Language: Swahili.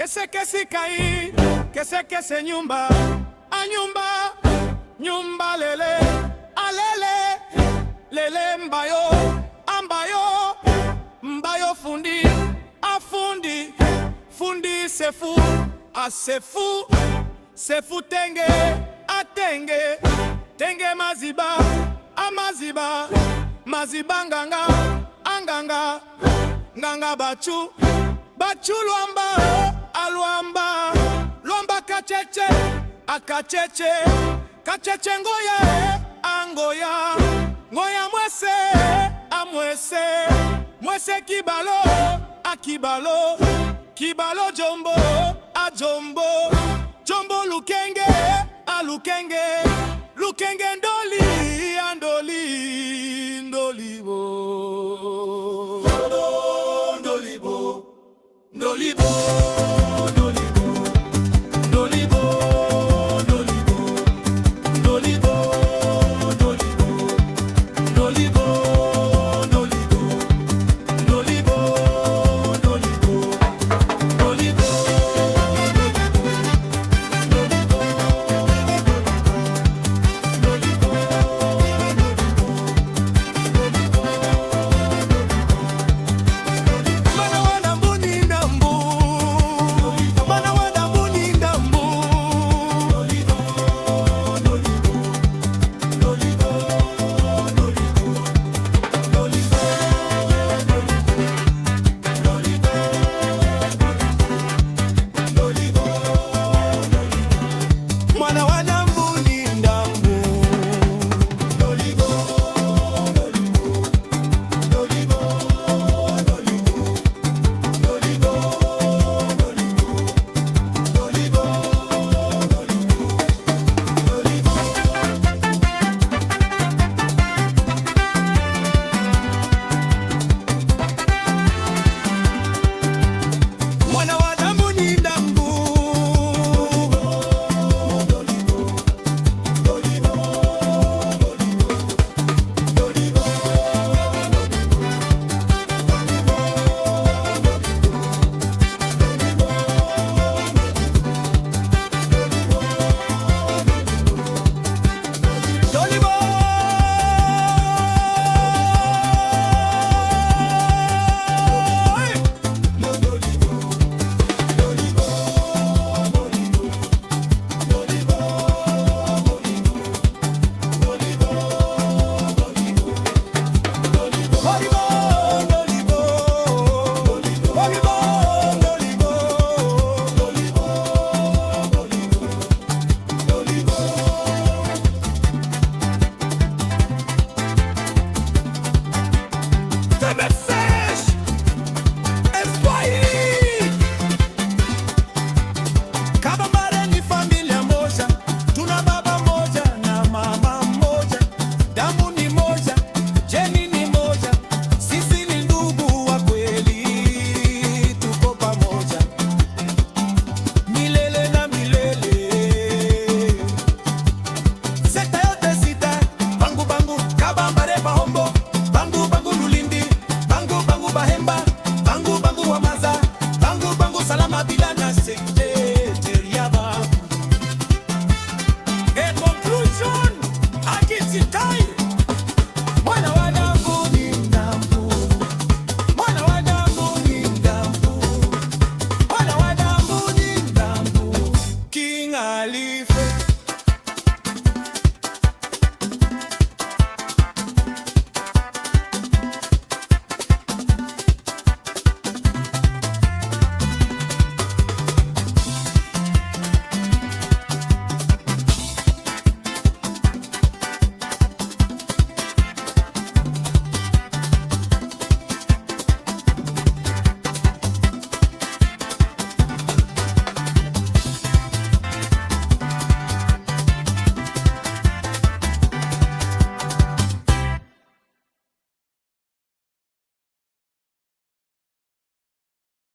kese kese kai, kese nyumba, anyumba, nyumba lele, alele, lele mbayo, ambayo, mbayo fundi, afundi, fundi sefu, asefu, sefu tenge, atenge, tenge maziba, amaziba, maziba nganga, anganga, nganga bachu, bachu luamba, aluamba, luamba kacheche, akacheche, kacheche ngoya, angoya, ngoya mwese, amwese, mwese kibalo, akibalo, kibalo jombo, ajombo, jombo lukenge, alukenge, lukenge ndoli, andoli, ndolibo, ndolibo, ndolibo.